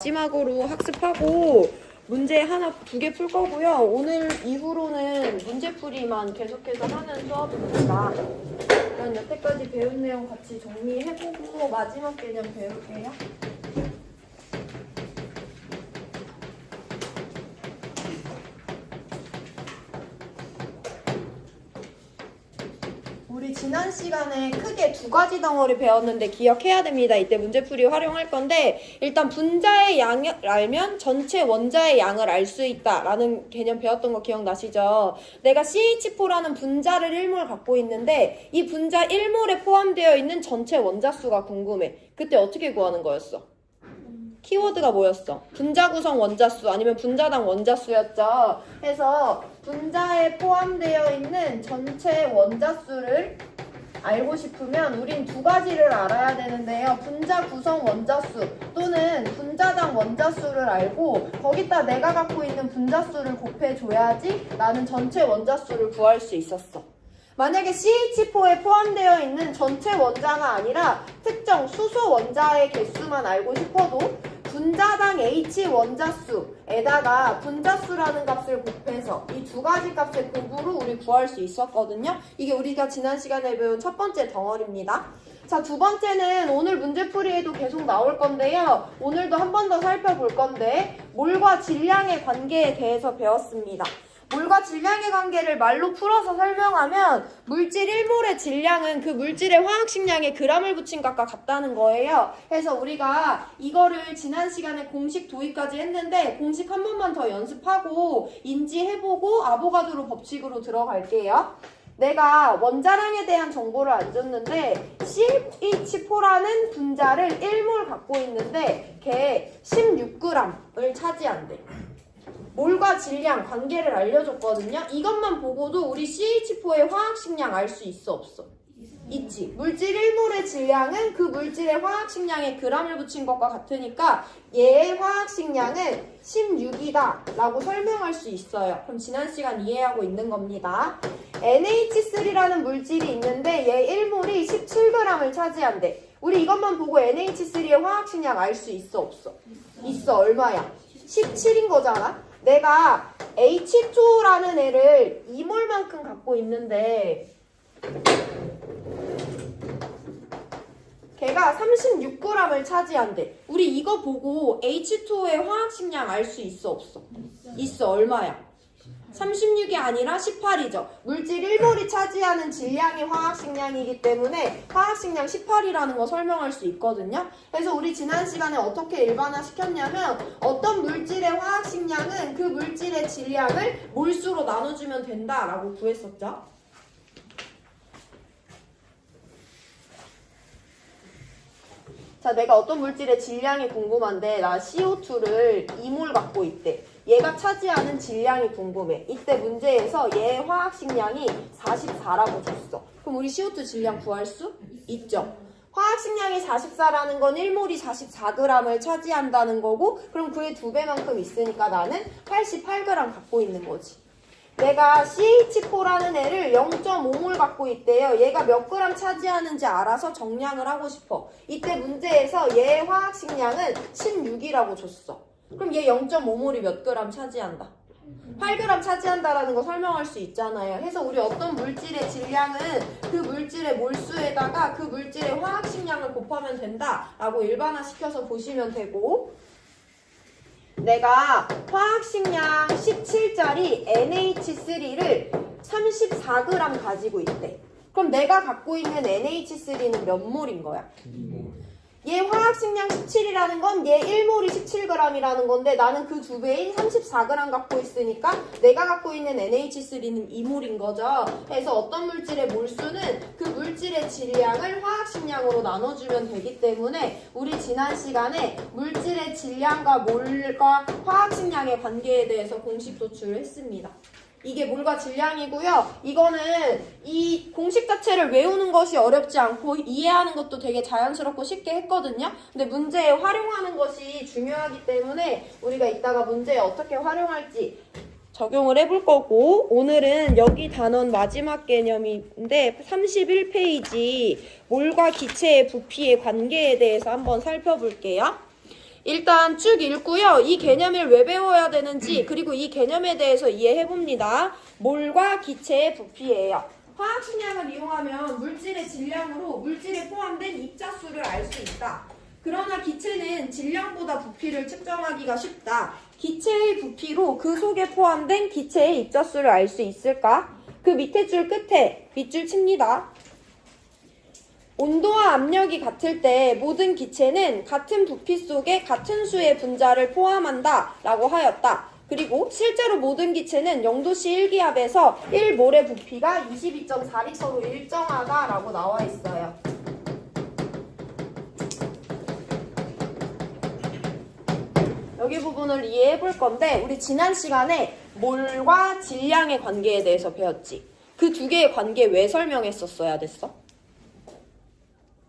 마지막으로 학습하고 문제 하나, 두 개 풀 거고요. 오늘 이후로는 문제풀이만 계속해서 하는 수업입니다. 그럼 여태까지 배운 내용 같이 정리해보고 마지막 개념 배울게요. 우리 지난 시간에 크게 두 가지 덩어리 배웠는데 기억해야 됩니다. 이때 문제풀이 활용할 건데 일단 분자의 양을 알면 전체 원자의 양을 알 수 있다라는 개념 배웠던 거 기억나시죠? 내가 CH4라는 분자를 1몰 갖고 있는데 이 분자 1몰에 포함되어 있는 전체 원자수가 궁금해. 그때 어떻게 구하는 거였어? 키워드가 뭐였어? 분자 구성 원자수 아니면 분자당 원자수였죠. 해서 분자에 포함되어 있는 전체 원자수를 알고 싶으면 우린 두 가지를 알아야 되는데요. 분자 구성 원자수 또는 분자당 원자수를 알고 거기다 내가 갖고 있는 분자수를 곱해줘야지 나는 전체 원자수를 구할 수 있었어. 만약에 CH4에 포함되어 있는 전체 원자가 아니라 특정 수소 원자의 개수만 알고 싶어도 분자당 H 원자수에다가 분자수라는 값을 곱해서 이 두 가지 값의 곱으로 우리 구할 수 있었거든요. 이게 우리가 지난 시간에 배운 첫 번째 덩어리입니다. 자, 두 번째는 오늘 문제풀이에도 계속 나올 건데요. 오늘도 한 번 더 살펴볼 건데 몰과 질량의 관계에 대해서 배웠습니다. 몰과 질량의 관계를 말로 풀어서 설명하면 물질 1몰의 질량은 그 물질의 화학식량에 g을 붙인 값과 같다는 거예요. 그래서 우리가 이거를 지난 시간에 공식 도입까지 했는데 공식 한 번만 더 연습하고 인지해보고 아보가드로 법칙으로 들어갈게요. 내가 원자량에 대한 정보를 안 줬는데 CH4라는 분자를 1몰 갖고 있는데 걔 16g을 차지한대. 몰과 질량 관계를 알려줬거든요. 이것만 보고도 우리 CH4의 화학식량 알 수 있어 없어? 있지. 물질 1몰의 질량은 그 물질의 화학식량에 g을 붙인 것과 같으니까 얘의 화학식량은 16이다 라고 설명할 수 있어요. 그럼 지난 시간 이해하고 있는 겁니다. NH3라는 물질이 있는데 얘 1몰이 17g을 차지한대. 우리 이것만 보고 NH3의 화학식량 알 수 있어 없어? 있어. 얼마야? 17인 거잖아. 내가 H2라는 애를 2몰만큼 갖고 있는데 걔가 36g을 차지한대. 우리 이거 보고 H2의 화학식량 알 수 있어 없어? 있어. 얼마야? 36이 아니라 18이죠. 물질 1몰이 차지하는 질량이 화학식량이기 때문에 화학식량 18이라는 거 설명할 수 있거든요. 그래서 우리 지난 시간에 어떻게 일반화 시켰냐면 어떤 물질의 화학식량은 그 물질의 질량을 몰수로 나눠주면 된다라고 구했었죠. 자, 내가 어떤 물질의 질량이 궁금한데 나 CO2를 2몰 갖고 있대. 얘가 차지하는 질량이 궁금해. 이때 문제에서 얘의 화학식량이 44라고 줬어. 그럼 우리 CO2 질량 구할 수 있죠? 화학식량이 44라는 건 1몰이 44g을 차지한다는 거고 그럼 그의 2배만큼 있으니까 나는 88g 갖고 있는 거지. 내가 CH4라는 애를 0.5몰 갖고 있대요. 얘가 몇 그램 차지하는지 알아서 정량을 하고 싶어. 이때 문제에서 얘의 화학식량은 16이라고 줬어. 그럼 얘 0.5몰이 몇 그램 차지한다? 8g 차지한다라는 거 설명할 수 있잖아요. 해서 우리 어떤 물질의 질량은 그 물질의 몰수에다가 그 물질의 화학식량을 곱하면 된다라고 일반화시켜서 보시면 되고 내가 화학식량 17짜리 NH3를 34g 가지고 있대. 그럼 내가 갖고 있는 NH3는 몇 몰인 거야? 얘 화학식량 17이라는 건 얘 1몰이 17g이라는 건데 나는 그 2배인 34g 갖고 있으니까 내가 갖고 있는 NH3는 2몰인 거죠. 그래서 어떤 물질의 몰수는 그 물질의 질량을 화학식량으로 나눠주면 되기 때문에 우리 지난 시간에 물질의 질량과 몰과 화학식량의 관계에 대해서 공식 도출을 했습니다. 이게 몰과 질량이고요. 이거는 이 공식 자체를 외우는 것이 어렵지 않고 이해하는 것도 되게 자연스럽고 쉽게 했거든요. 근데 문제에 활용하는 것이 중요하기 때문에 우리가 이따가 문제에 어떻게 활용할지 적용을 해볼 거고 오늘은 여기 단원 마지막 개념인데 31페이지 몰과 기체의 부피의 관계에 대해서 한번 살펴볼게요. 일단 쭉 읽고요. 이 개념을 왜 배워야 되는지 그리고 이 개념에 대해서 이해해봅니다. 몰과 기체의 부피예요. 화학식량을 이용하면 물질의 질량으로 물질에 포함된 입자수를 알 수 있다. 그러나 기체는 질량보다 부피를 측정하기가 쉽다. 기체의 부피로 그 속에 포함된 기체의 입자수를 알 수 있을까? 그 밑에 줄 끝에 밑줄 칩니다. 온도와 압력이 같을 때 모든 기체는 같은 부피 속에 같은 수의 분자를 포함한다 라고 하였다. 그리고 실제로 모든 기체는 0도씨 1기압에서 1몰의 부피가 22.4리터로 일정하다 라고 나와 있어요. 여기 부분을 이해해 볼 건데 우리 지난 시간에 몰과 질량의 관계에 대해서 배웠지. 그 두 개의 관계 왜 설명했었어야 됐어?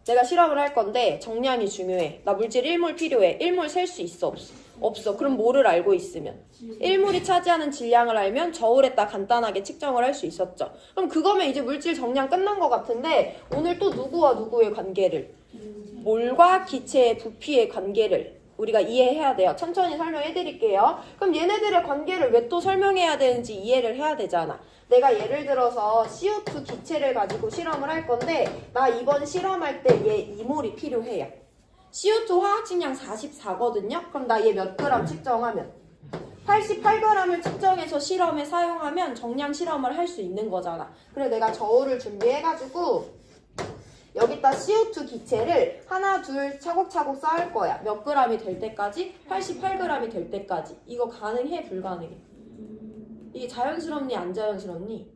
내가 실험을 할 건데 정량이 중요해. 나 물질 1몰 필요해. 1몰 셀 수 있어? 없어? 없어. 그럼 뭐를 알고 있으면? 1몰이 차지하는 질량을 알면 저울에다 간단하게 측정을 할 수 있었죠. 그럼 그거면 이제 물질 정량 끝난 것 같은데 오늘 또 누구와 누구의 관계를? 몰과 기체의 부피의 관계를 우리가 이해해야 돼요. 천천히 설명해 드릴게요. 그럼 얘네들의 관계를 왜 또 설명해야 되는지 이해를 해야 되잖아. 내가 예를 들어서 CO2 기체를 가지고 실험을 할 건데 나 이번 실험할 때 얘 2몰이 필요해요. CO2 화학식량 44거든요. 그럼 나 얘 몇 그램 측정하면 88g을 측정해서 실험에 사용하면 정량 실험을 할 수 있는 거잖아. 그래 내가 저울을 준비해가지고 여기다 CO2 기체를 하나 둘 차곡차곡 쌓을 거야. 몇 그램이 될 때까지? 88g이 될 때까지. 이거 가능해? 불가능해? 이게 자연스럽니 안 자연스럽니?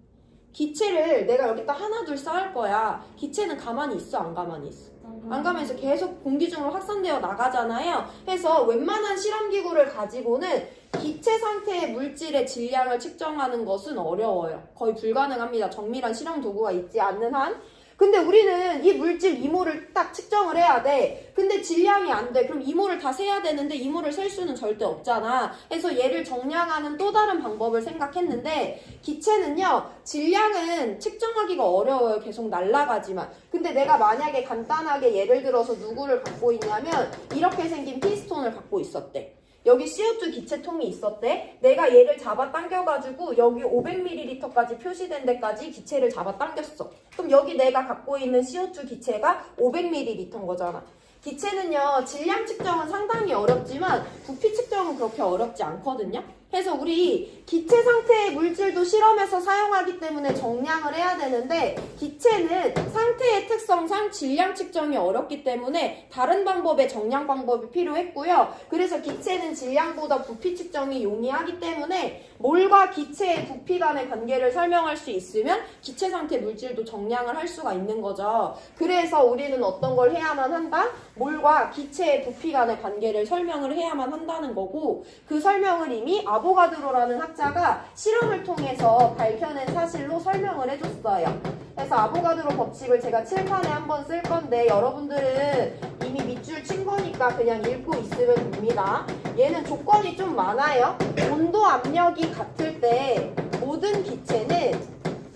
기체를 내가 여기다 하나 둘 쌓을 거야. 기체는 가만히 있어 안 가만히 있어? 안 가만히 있어. 계속 공기 중으로 확산되어 나가잖아요. 해서 웬만한 실험기구를 가지고는 기체 상태의 물질의 질량을 측정하는 것은 어려워요. 거의 불가능합니다. 정밀한 실험 도구가 있지 않는 한. 근데 우리는 이 물질 2몰을 딱 측정을 해야 돼. 근데 질량이 안 돼. 그럼 2몰을 다 세야 되는데 2몰을 셀 수는 절대 없잖아. 그래서 얘를 정량하는 또 다른 방법을 생각했는데 기체는요. 질량은 측정하기가 어려워요. 계속 날아가지만. 근데 내가 만약에 간단하게 예를 들어서 누구를 갖고 있냐면 이렇게 생긴 피스톤을 갖고 있었대. 여기 CO2 기체통이 있었대. 내가 얘를 잡아 당겨가지고 여기 500ml까지 표시된 데까지 기체를 잡아 당겼어. 그럼 여기 내가 갖고 있는 CO2 기체가 500ml인 거잖아. 기체는요, 질량 측정은 상당히 어렵지만 부피 측정은 그렇게 어렵지 않거든요. 그래서 우리 기체 상태의 물질도 실험에서 사용하기 때문에 정량을 해야 되는데 기체는 상태의 특성상 질량 측정이 어렵기 때문에 다른 방법의 정량 방법이 필요했고요. 그래서 기체는 질량보다 부피 측정이 용이하기 때문에 몰과 기체의 부피 간의 관계를 설명할 수 있으면 기체 상태 물질도 정량을 할 수가 있는 거죠. 그래서 우리는 어떤 걸 해야만 한다? 몰과 기체의 부피 간의 관계를 설명을 해야만 한다는 거고 그 설명을 이미 아보가드로라는 학자가 실험을 통해서 밝혀낸 사실로 설명을 해줬어요. 그래서 아보가드로 법칙을 제가 칠판에 한번 쓸 건데 여러분들은 이미 밑줄 친 거니까 그냥 읽고 있으면 됩니다. 얘는 조건이 좀 많아요. 온도 압력이 같을 때 모든 기체는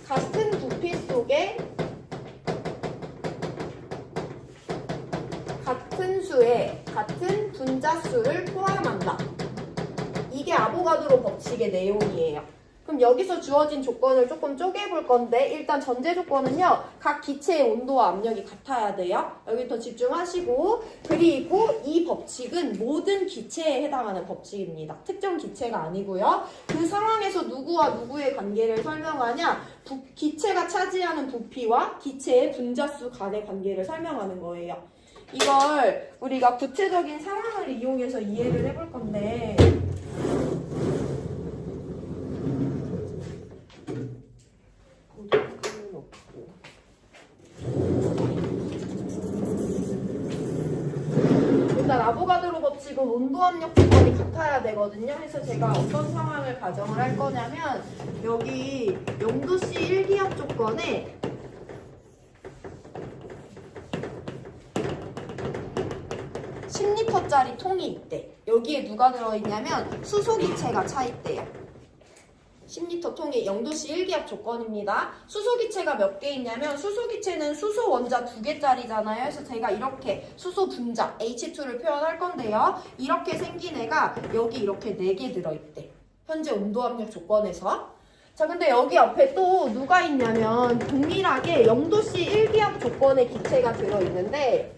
같은 부피 속에 같은 수의 같은 분자수를 포함한다. 이게 아보가드로 법칙의 내용이에요. 그럼 여기서 주어진 조건을 조금 쪼개볼 건데 일단 전제 조건은요. 각 기체의 온도와 압력이 같아야 돼요. 여기 더 집중하시고 그리고 이 법칙은 모든 기체에 해당하는 법칙입니다. 특정 기체가 아니고요. 그 상황에서 누구와 누구의 관계를 설명하냐? 기체가 차지하는 부피와 기체의 분자수 간의 관계를 설명하는 거예요. 이걸 우리가 구체적인 상황을 이용해서 이해를 해볼 건데 일단 아보가드로 법칙은 온도 압력 조건이 같아야 되거든요. 그래서 제가 어떤 상황을 가정을 할 거냐면 여기 0도씨 1기압 조건에 10리터짜리 통이 있대. 여기에 누가 들어있냐면 수소기체가 차 있대요. 10리터 통이 0도씨 1기압 조건입니다. 수소기체가 몇 개 있냐면 수소기체는 수소 원자 2개짜리잖아요. 그래서 제가 이렇게 수소 분자 H2를 표현할 건데요. 이렇게 생긴 애가 여기 이렇게 4개 들어있대. 현재 온도압력 조건에서. 자, 근데 여기 옆에 또 누가 있냐면 동일하게 0도씨 1기압 조건의 기체가 들어있는데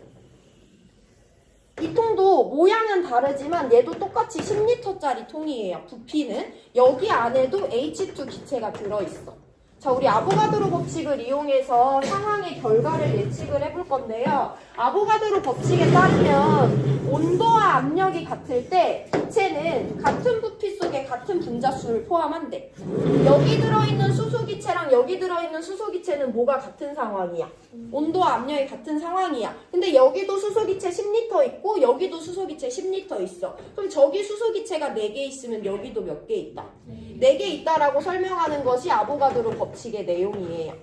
이 통도 모양은 다르지만 얘도 똑같이 10리터짜리 통이에요. 부피는. 여기 안에도 H2 기체가 들어있어. 자, 우리 아보가드로 법칙을 이용해서 상황의 결과를 예측을 해볼 건데요. 아보가드로 법칙에 따르면 온도와 압력이 같을 때 기체는 같은 부피 속에 같은 분자수를 포함한대. 여기 들어있는 수소기체랑 여기 들어있는 수소기체는 뭐가 같은 상황이야? 온도와 압력이 같은 상황이야. 근데 여기도 수소기체 10리터 있고 여기도 수소기체 10리터 있어. 그럼 저기 수소기체가 4개 있으면 여기도 몇 개 있다? 4개 있다라고 설명하는 것이 아보가드로 법칙의 내용이에요.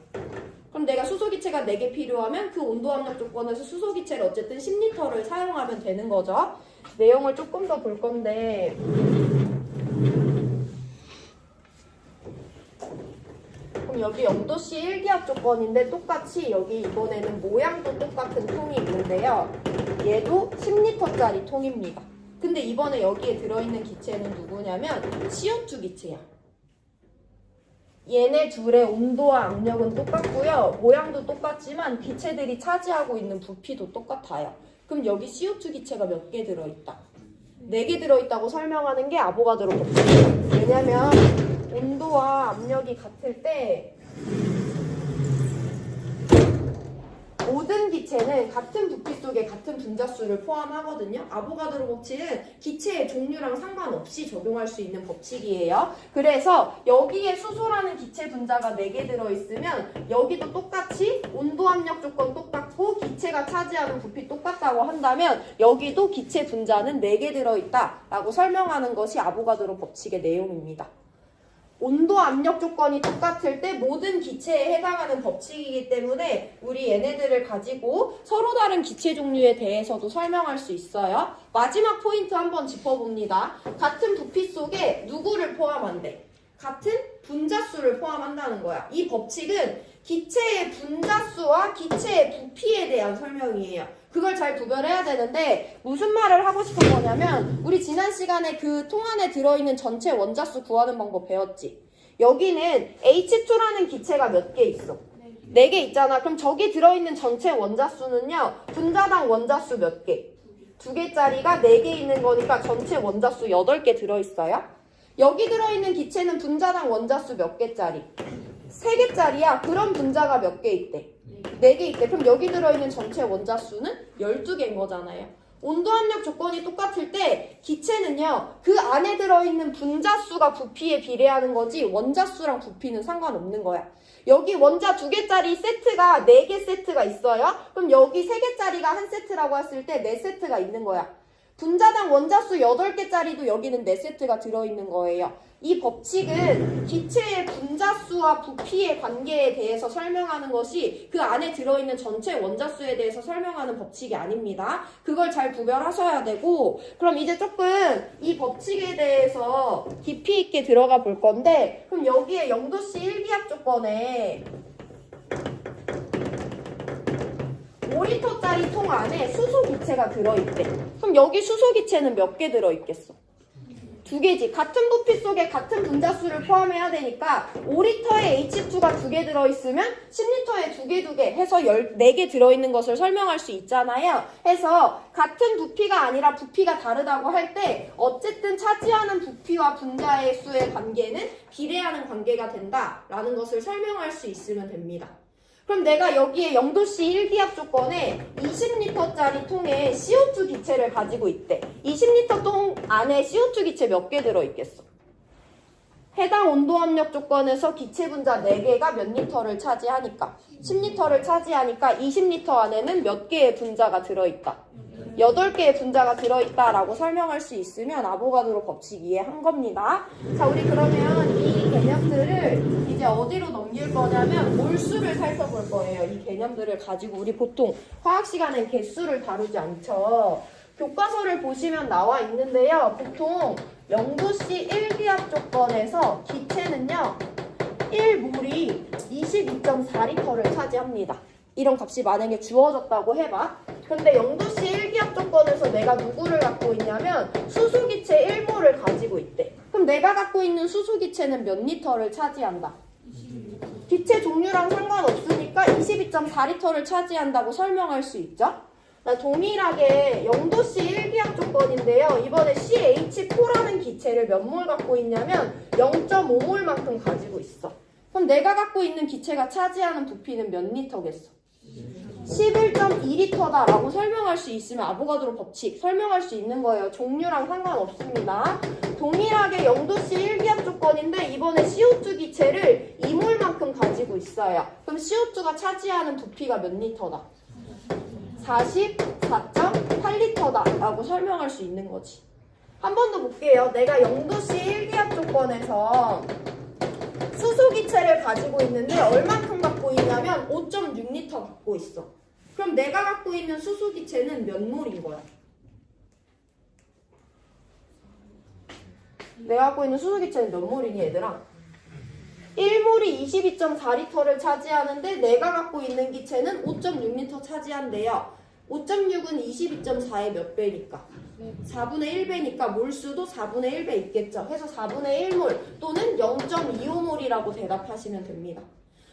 그럼 내가 수소기체가 4개 필요하면 그 온도압력 조건에서 수소기체를 어쨌든 10리터를 사용하면 되는 거죠. 내용을 조금 더 볼 건데 그럼 여기 0도씨 1기압 조건인데 똑같이 여기 이번에는 모양도 똑같은 통이 있는데요. 얘도 10리터짜리 통입니다. 근데 이번에 여기에 들어있는 기체는 누구냐면 CO2 기체야. 얘네 둘의 온도와 압력은 똑같고요. 모양도 똑같지만 기체들이 차지하고 있는 부피도 똑같아요. 그럼 여기 CO2 기체가 몇 개 들어있다? 4개 들어있다고 설명하는 게 아보가드로 법칙이에요. 왜냐면 온도와 압력이 같을 때 모든 기체는 같은 부피 속에 같은 분자수를 포함하거든요. 아보가드로 법칙은 기체의 종류랑 상관없이 적용할 수 있는 법칙이에요. 그래서 여기에 수소라는 기체 분자가 4개 들어있으면 여기도 똑같이 온도 압력 조건 똑같고 기체가 차지하는 부피 똑같다고 한다면 여기도 기체 분자는 4개 들어있다라고 설명하는 것이 아보가드로 법칙의 내용입니다. 온도 압력 조건이 똑같을 때 모든 기체에 해당하는 법칙이기 때문에 우리 얘네들을 가지고 서로 다른 기체 종류에 대해서도 설명할 수 있어요. 마지막 포인트 한번 짚어봅니다. 같은 부피 속에 누구를 포함한대? 같은 분자수를 포함한다는 거야. 이 법칙은 기체의 분자수와 기체의 부피에 대한 설명이에요. 그걸 잘 구별해야 되는데 무슨 말을 하고 싶은 거냐면 우리 지난 시간에 그 통 안에 들어있는 전체 원자수 구하는 방법 배웠지? 여기는 H2라는 기체가 몇 개 있어? 4개 있잖아. 그럼 저기 들어있는 전체 원자수는요. 분자당 원자수 몇 개? 2개짜리가 4개 있는 거니까 전체 원자수 8개 들어있어요. 여기 들어있는 기체는 분자당 원자수 몇 개짜리? 3개짜리야. 그럼 분자가 몇 개 있대? 4개 있대. 그럼 여기 들어있는 전체 원자수는 12개인 거잖아요. 온도 압력 조건이 똑같을 때 기체는요. 그 안에 들어있는 분자수가 부피에 비례하는 거지 원자수랑 부피는 상관없는 거야. 여기 원자 2개짜리 세트가 4개 세트가 있어요. 그럼 여기 3개짜리가 한 세트라고 했을 때 4세트가 있는 거야. 분자당 원자수 8개짜리도 여기는 4세트가 들어있는 거예요. 이 법칙은 기체의 분자수와 부피의 관계에 대해서 설명하는 것이 그 안에 들어있는 전체 원자수에 대해서 설명하는 법칙이 아닙니다. 그걸 잘 구별하셔야 되고 그럼 이제 조금 이 법칙에 대해서 깊이 있게 들어가 볼 건데 그럼 여기에 0도씨 1기압 조건에 5리터짜리 통 안에 수소 기체가 들어있대. 그럼 여기 수소 기체는 몇 개 들어있겠어? 2개지. 같은 부피 속에 같은 분자수를 포함해야 되니까 5리터에 H2가 2개 들어있으면 10리터에 2개 해서 4개 들어있는 것을 설명할 수 있잖아요. 해서 같은 부피가 아니라 부피가 다르다고 할 때 어쨌든 차지하는 부피와 분자의 수의 관계는 비례하는 관계가 된다라는 것을 설명할 수 있으면 됩니다. 그럼 내가 여기에 0도씨 1기압 조건에 20리터짜리 통에 CO2 기체를 가지고 있대. 20리터 통 안에 CO2 기체 몇 개 들어있겠어? 해당 온도 압력 조건에서 기체 분자 4개가 몇 리터를 차지하니까 10리터를 차지하니까 20리터 안에는 몇 개의 분자가 들어있다? 8개의 분자가 들어있다라고 설명할 수 있으면 아보가드로 법칙 이해한 겁니다. 자, 우리 그러면 이 개념들을 이제 어디로 넘길 거냐면 몰수를 살펴볼 거예요. 이 개념들을 가지고 우리 보통 화학 시간엔 개수를 다루지 않죠. 교과서를 보시면 나와 있는데요. 보통 0도씨 1기압 조건에서 기체는요. 1몰이 22.4리터를 차지합니다. 이런 값이 만약에 주어졌다고 해봐. 근데 0도씨 1기압 조건에서 내가 누구를 갖고 있냐면 수소기체 1몰을 가지고 있대. 그럼 내가 갖고 있는 수소기체는 몇 리터를 차지한다? 기체 종류랑 상관없으니까 22.4리터를 차지한다고 설명할 수 있죠? 동일하게 0도씨 1기압 조건인데요. 이번에 CH4라는 기체를 몇 몰 갖고 있냐면 0.5몰만큼 가지고 있어. 그럼 내가 갖고 있는 기체가 차지하는 부피는 몇 리터겠어? 11.2리터다라고 설명할 수 있으면 아보가드로 법칙 설명할 수 있는 거예요. 종류랑 상관없습니다. 동일하게 0도씨 1기압 조건인데 이번에 CO2 기체를 2몰만큼 가지고 있어요. 그럼 CO2가 차지하는 부피가 몇 리터다? 44.8리터다 라고 설명할 수 있는 거지. 한 번 더 볼게요. 내가 0도씨 1기압 조건에서 수소기체를 가지고 있는데 얼만큼 갖고 있냐면 5.6리터 갖고 있어. 그럼 내가 갖고 있는 수소기체는 몇 몰인 거야? 내가 갖고 있는 수소기체는 몇 몰이니 얘들아? 1몰이 22.4리터를 차지하는데 내가 갖고 있는 기체는 5.6리터 차지한대요. 5.6은 22.4의 몇 배니까? 4분의 1배니까 몰수도 4분의 1배 있겠죠. 해서 4분의 1몰 또는 0.25몰이라고 대답하시면 됩니다.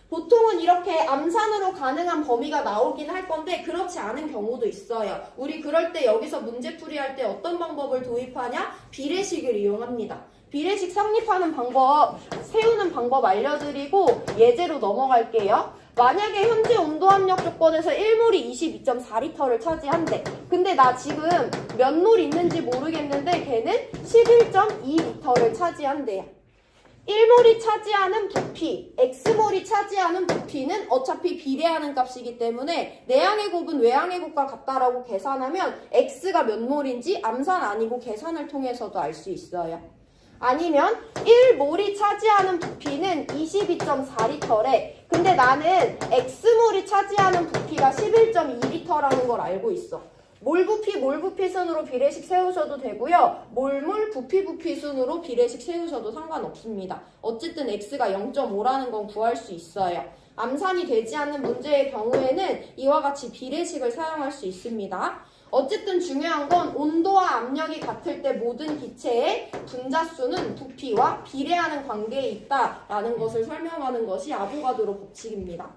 보통은 이렇게 암산으로 가능한 범위가 나오긴 할 건데 그렇지 않은 경우도 있어요. 우리 그럴 때 여기서 문제풀이할 때 어떤 방법을 도입하냐? 비례식을 이용합니다. 비례식 성립하는 방법, 세우는 방법 알려드리고 예제로 넘어갈게요. 만약에 현재 온도압력 조건에서 1몰이 22.4리터를 차지한대. 근데 나 지금 몇 몰 있는지 모르겠는데 걔는 11.2리터를 차지한대요. 1몰이 차지하는 부피, X몰이 차지하는 부피는 어차피 비례하는 값이기 때문에 내항의 곱은 외항의 곱과 같다라고 계산하면 X가 몇 몰인지 암산 아니고 계산을 통해서도 알 수 있어요. 아니면 1몰이 차지하는 부피는 22.4리터래. 근데 나는 X몰이 차지하는 부피가 11.2리터라는 걸 알고 있어. 몰부피 순으로 비례식 세우셔도 되고요. 몰몰 부피 순으로 비례식 세우셔도 상관없습니다. 어쨌든 X가 0.5라는 건 구할 수 있어요. 암산이 되지 않는 문제의 경우에는 이와 같이 비례식을 사용할 수 있습니다. 어쨌든 중요한 건 온도와 압력이 같을 때 모든 기체의 분자수는 부피와 비례하는 관계에 있다라는 것을 설명하는 것이 아보가드로 법칙입니다.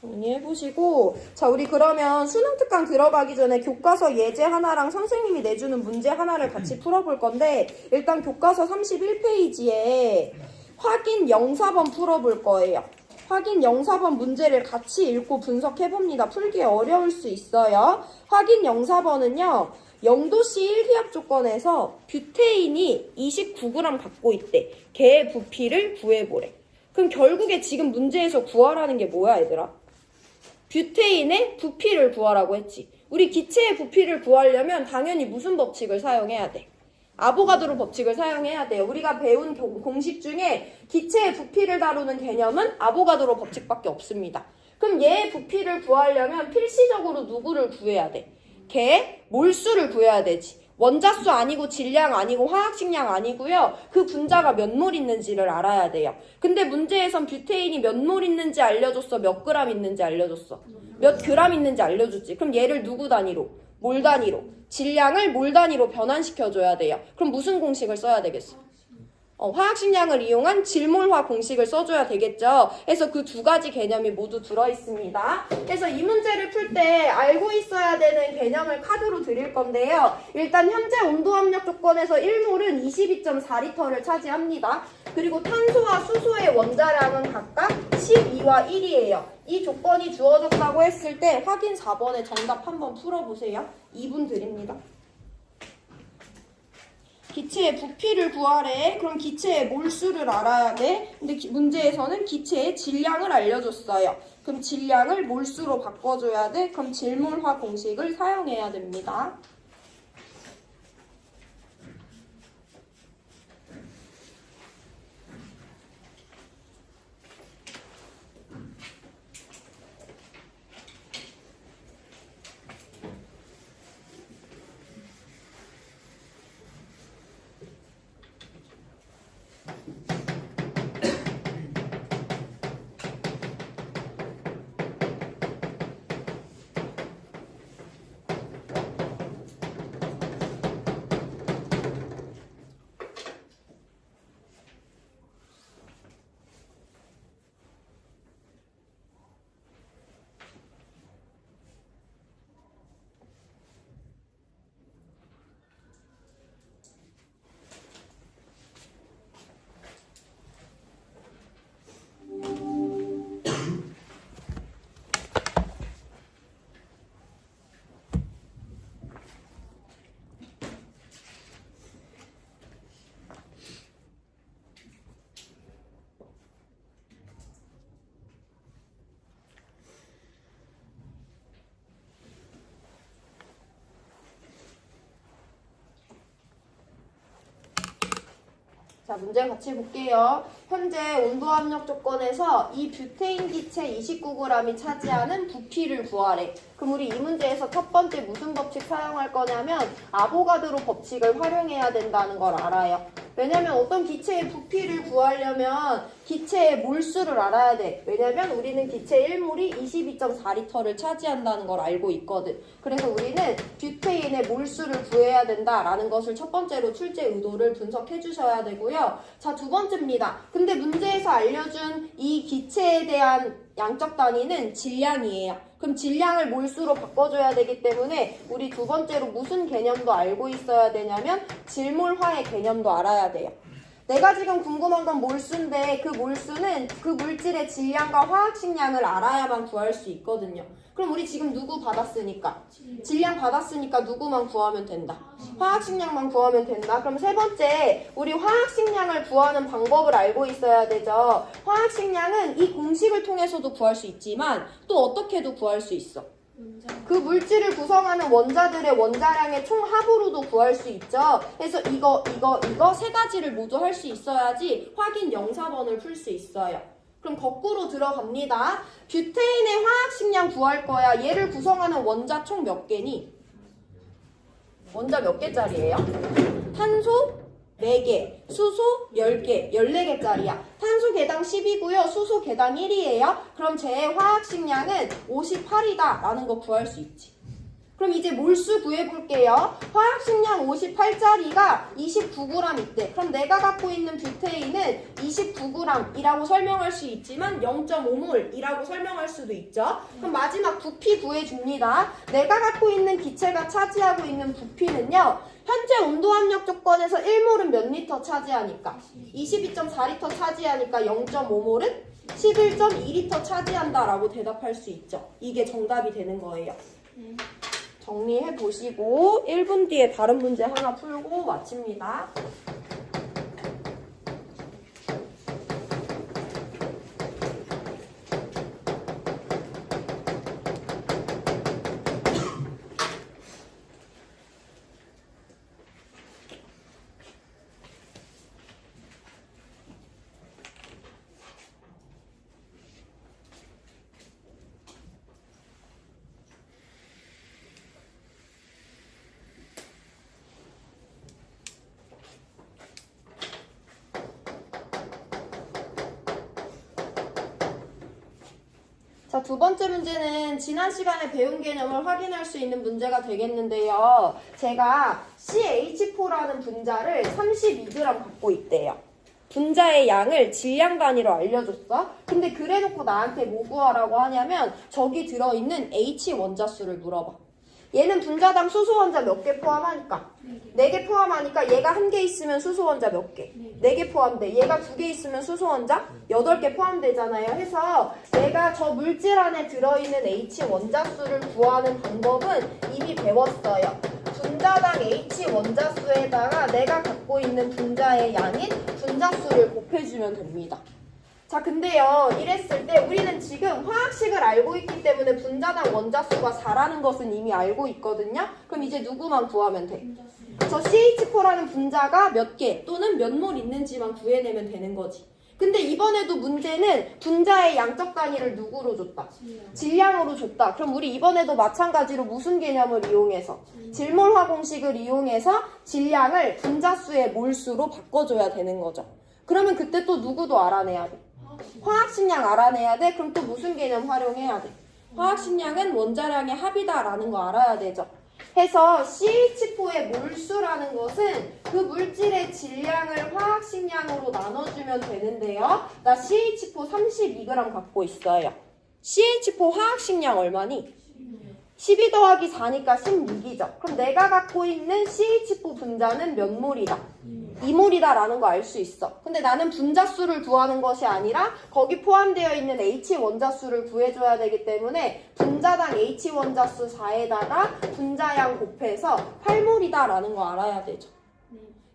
정리해보시고 자 우리 그러면 수능 특강 들어가기 전에 교과서 예제 하나랑 선생님이 내주는 문제 하나를 같이 풀어볼 건데 일단 교과서 31페이지에 확인 0,4번 풀어볼 거예요. 확인 0,4번 문제를 같이 읽고 분석해봅니다. 풀기 어려울 수 있어요. 확인 0,4번은요. 0도씨 1기압 조건에서 뷰테인이 29g 갖고 있대. 걔의 부피를 구해보래. 그럼 결국에 지금 문제에서 구하라는 게 뭐야 얘들아? 뷰테인의 부피를 구하라고 했지. 우리 기체의 부피를 구하려면 당연히 무슨 법칙을 사용해야 돼? 아보가드로 법칙을 사용해야 돼요. 우리가 배운 공식 중에 기체의 부피를 다루는 개념은 아보가드로 법칙밖에 없습니다. 그럼 얘의 부피를 구하려면 필시적으로 누구를 구해야 돼? 걔의 몰수를 구해야 되지. 원자수 아니고 질량 아니고 화학식량 아니고요. 그 분자가 몇 몰 있는지를 알아야 돼요. 근데 문제에선 뷰테인이 몇 몰 있는지 알려줬어? 몇 그램 있는지 알려줬어? 몇 그램 있는지 알려줬지. 그럼 얘를 누구 단위로? 몰 단위로. 질량을 몰 단위로 변환시켜줘야 돼요. 그럼 무슨 공식을 써야 되겠어? 화학식량을 이용한 질몰화 공식을 써줘야 되겠죠. 그래서 그 두 가지 개념이 모두 들어있습니다. 그래서 이 문제를 풀 때 알고 있어야 되는 개념을 카드로 드릴 건데요. 일단 현재 온도압력 조건에서 1몰은 22.4리터를 차지합니다. 그리고 탄소와 수소의 원자량은 각각 12와 1이에요. 이 조건이 주어졌다고 했을 때 확인 4번의 정답 한번 풀어보세요. 2분 드립니다. 기체의 부피를 구하래. 그럼 기체의 몰수를 알아야 돼. 근데 문제에서는 기체의 질량을 알려줬어요. 그럼 질량을 몰수로 바꿔줘야 돼. 그럼 질몰화 공식을 사용해야 됩니다. 자, 문제 같이 볼게요. 현재 온도압력 조건에서 이 뷰테인 기체 29g이 차지하는 부피를 구하래. 그럼 우리 이 문제에서 첫 번째 무슨 법칙 사용할 거냐면 아보가드로 법칙을 활용해야 된다는 걸 알아요. 왜냐면 어떤 기체의 부피를 구하려면 기체의 몰수를 알아야 돼. 왜냐면 우리는 기체 1몰이 22.4L를 차지한다는 걸 알고 있거든. 그래서 우리는 뷰테인의 몰수를 구해야 된다라는 것을 첫 번째로 출제 의도를 분석해 주셔야 되고요. 자, 두 번째입니다. 근데 문제에서 알려준 이 기체에 대한 양적 단위는 질량이에요. 그럼 질량을 몰수로 바꿔줘야 되기 때문에 우리 두 번째로 무슨 개념도 알고 있어야 되냐면 질몰화의 개념도 알아야 돼요. 내가 지금 궁금한 건 몰수인데 그 몰수는 그 물질의 질량과 화학식량을 알아야만 구할 수 있거든요. 그럼 우리 지금 누구 받았으니까? 질량 받았으니까 누구만 구하면 된다. 화학식량만 구하면 된다. 그럼 세 번째, 우리 화학식량을 구하는 방법을 알고 있어야 되죠. 화학식량은 이 공식을 통해서도 구할 수 있지만 또 어떻게도 구할 수 있어. 그 물질을 구성하는 원자들의 원자량의 총합으로도 구할 수 있죠. 그래서 이거 세 가지를 모두 할 수 있어야지 확인 영사번을 풀 수 있어요. 그럼 거꾸로 들어갑니다. 뷰테인의 화학식량 구할 거야. 얘를 구성하는 원자 총 몇 개니? 원자 몇 개짜리예요? 탄소 4개, 수소 10개, 14개짜리야. 탄소 개당 10이고요. 수소 개당 1이에요. 그럼 제 화학식량은 58이다 라는 거 구할 수 있지. 그럼 이제 몰수 구해볼게요. 화학식량 58짜리가 29g 있대. 그럼 내가 갖고 있는 뷰테인은 29g이라고 설명할 수 있지만 0.5몰이라고 설명할 수도 있죠. 그럼 마지막 부피 구해줍니다. 내가 갖고 있는 기체가 차지하고 있는 부피는요. 현재 온도압력 조건에서 1몰은 몇 리터 차지하니까? 22.4리터 차지하니까 0.5몰은 11.2리터 차지한다라고 대답할 수 있죠. 이게 정답이 되는 거예요. 정리해 보시고 1분 뒤에 다른 문제 하나 풀고 마칩니다. 자, 두 번째 문제는 지난 시간에 배운 개념을 확인할 수 있는 문제가 되겠는데요. 제가 CH4라는 분자를 32g 갖고 있대요. 분자의 양을 질량 단위로 알려줬어. 근데 그래놓고 나한테 뭐 구하라고 하냐면 저기 들어있는 H 원자수를 물어봐. 얘는 분자당 수소 원자 몇 개 포함하니까? 4개 포함하니까 얘가 1개 있으면 수소 원자 몇 개? 4개 포함돼. 얘가 2개 있으면 수소 원자 8개 포함되잖아요. 해서 내가 저 물질 안에 들어있는 H 원자수를 구하는 방법은 이미 배웠어요. 분자당 H 원자수에다가 내가 갖고 있는 분자의 양인 분자수를 곱해주면 됩니다. 자, 근데요, 이랬을 때 우리는 지금 화학식을 알고 있기 때문에 분자당 원자수가 4라는 것은 이미 알고 있거든요. 그럼 이제 누구만 구하면 돼? 저 CH4라는 분자가 몇 개 또는 몇 몰 있는지만 구해내면 되는 거지. 근데 이번에도 문제는 분자의 양적 단위를 누구로 줬다? 질량으로 줬다. 그럼 우리 이번에도 마찬가지로 무슨 개념을 이용해서? 질몰화 공식을 이용해서 질량을 분자수의 몰수로 바꿔줘야 되는 거죠. 그러면 그때 또 누구도 알아내야 돼? 화학식량 알아내야 돼? 그럼 또 무슨 개념 활용해야 돼? 화학식량은 원자량의 합이다라는 거 알아야 되죠. 해서 CH4의 몰수라는 것은 그 물질의 질량을 화학식량으로 나눠주면 되는데요. 나 CH4 32g 갖고 있어요. CH4 화학식량 얼마니? 12 더하기 4니까 16이죠. 그럼 내가 갖고 있는 CH4 분자는 몇 몰이다? 2몰이다 라는 거 알 수 있어. 근데 나는 분자수를 구하는 것이 아니라 거기 포함되어 있는 H 원자수를 구해줘야 되기 때문에 분자당 H 원자수 4에다가 분자량 곱해서 8몰이다 라는 거 알아야 되죠.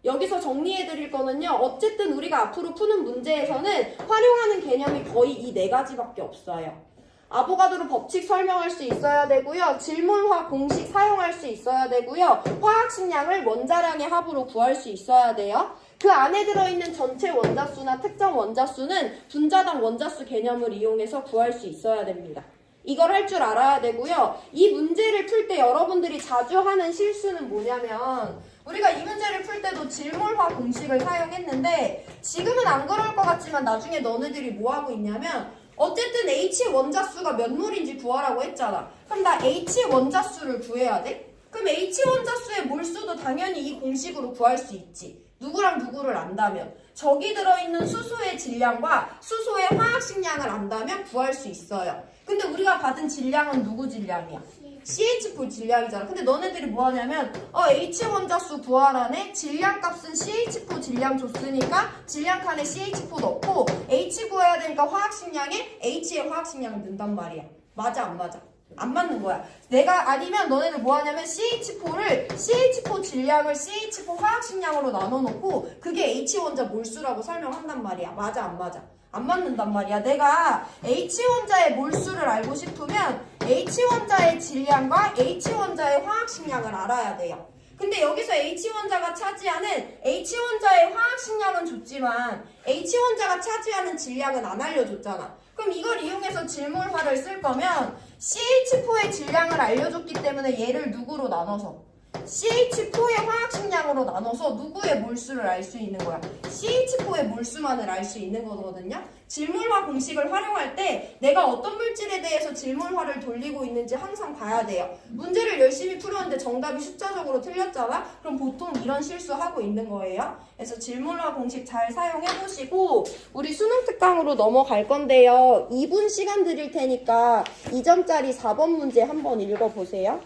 여기서 정리해드릴 거는요. 어쨌든 우리가 앞으로 푸는 문제에서는 활용하는 개념이 거의 이 4가지밖에 없어요. 아보가드로 법칙 설명할 수 있어야 되고요. 질몰화 공식 사용할 수 있어야 되고요. 화학식량을 원자량의 합으로 구할 수 있어야 돼요. 그 안에 들어있는 전체 원자수나 특정 원자수는 분자당 원자수 개념을 이용해서 구할 수 있어야 됩니다. 이걸 할 줄 알아야 되고요. 이 문제를 풀 때 여러분들이 자주 하는 실수는 뭐냐면 우리가 이 문제를 풀 때도 질몰화 공식을 사용했는데 지금은 안 그럴 것 같지만 나중에 너네들이 뭐 하고 있냐면 어쨌든 H 원자수가 몇 몰인지 구하라고 했잖아. 그럼 나 H 원자수를 구해야 돼? 그럼 H 원자수의 몰수도 당연히 이 공식으로 구할 수 있지. 누구랑 누구를 안다면. 저기 들어있는 수소의 질량과 수소의 화학식량을 안다면 구할 수 있어요. 근데 우리가 받은 질량은 누구 질량이야? CH4 질량이잖아. 근데 너네들이 뭐 하냐면 H 원자수 구하라네. 질량 값은 CH4 질량 줬으니까 질량 칸에 CH4 넣고 H 구해야 되니까 화학식량에 H의 화학식량을 넣는단 말이야. 맞아 안 맞아? 안 맞는 거야. 내가 아니면 너네들 뭐 하냐면 CH4를 CH4 질량을 CH4 화학식량으로 나눠 놓고 그게 H 원자 몰수라고 설명한단 말이야. 맞아 안 맞아? 안 맞는단 말이야. 내가 H 원자의 몰수를 알고 싶으면 H 원자의 질량과 H 원자의 화학식량을 알아야 돼요. 근데 여기서 H 원자가 차지하는 H 원자의 화학식량은 줬지만 H 원자가 차지하는 질량은 안 알려줬잖아. 그럼 이걸 이용해서 질몰화를 쓸 거면 CH4의 질량을 알려줬기 때문에 얘를 누구로 나눠서 CH4의 화학식량으로 나눠서 누구의 몰수를 알 수 있는 거야. CH4의 몰수만을 알 수 있는 거거든요. 질몰화 공식을 활용할 때 내가 어떤 물질에 대해서 질몰화를 돌리고 있는지 항상 봐야 돼요. 문제를 열심히 풀었는데 정답이 숫자적으로 틀렸잖아? 그럼 보통 이런 실수하고 있는 거예요. 그래서 질몰화 공식 잘 사용해보시고 우리 수능 특강으로 넘어갈 건데요. 2분 시간 드릴 테니까 2점짜리 4번 문제 한번 읽어보세요.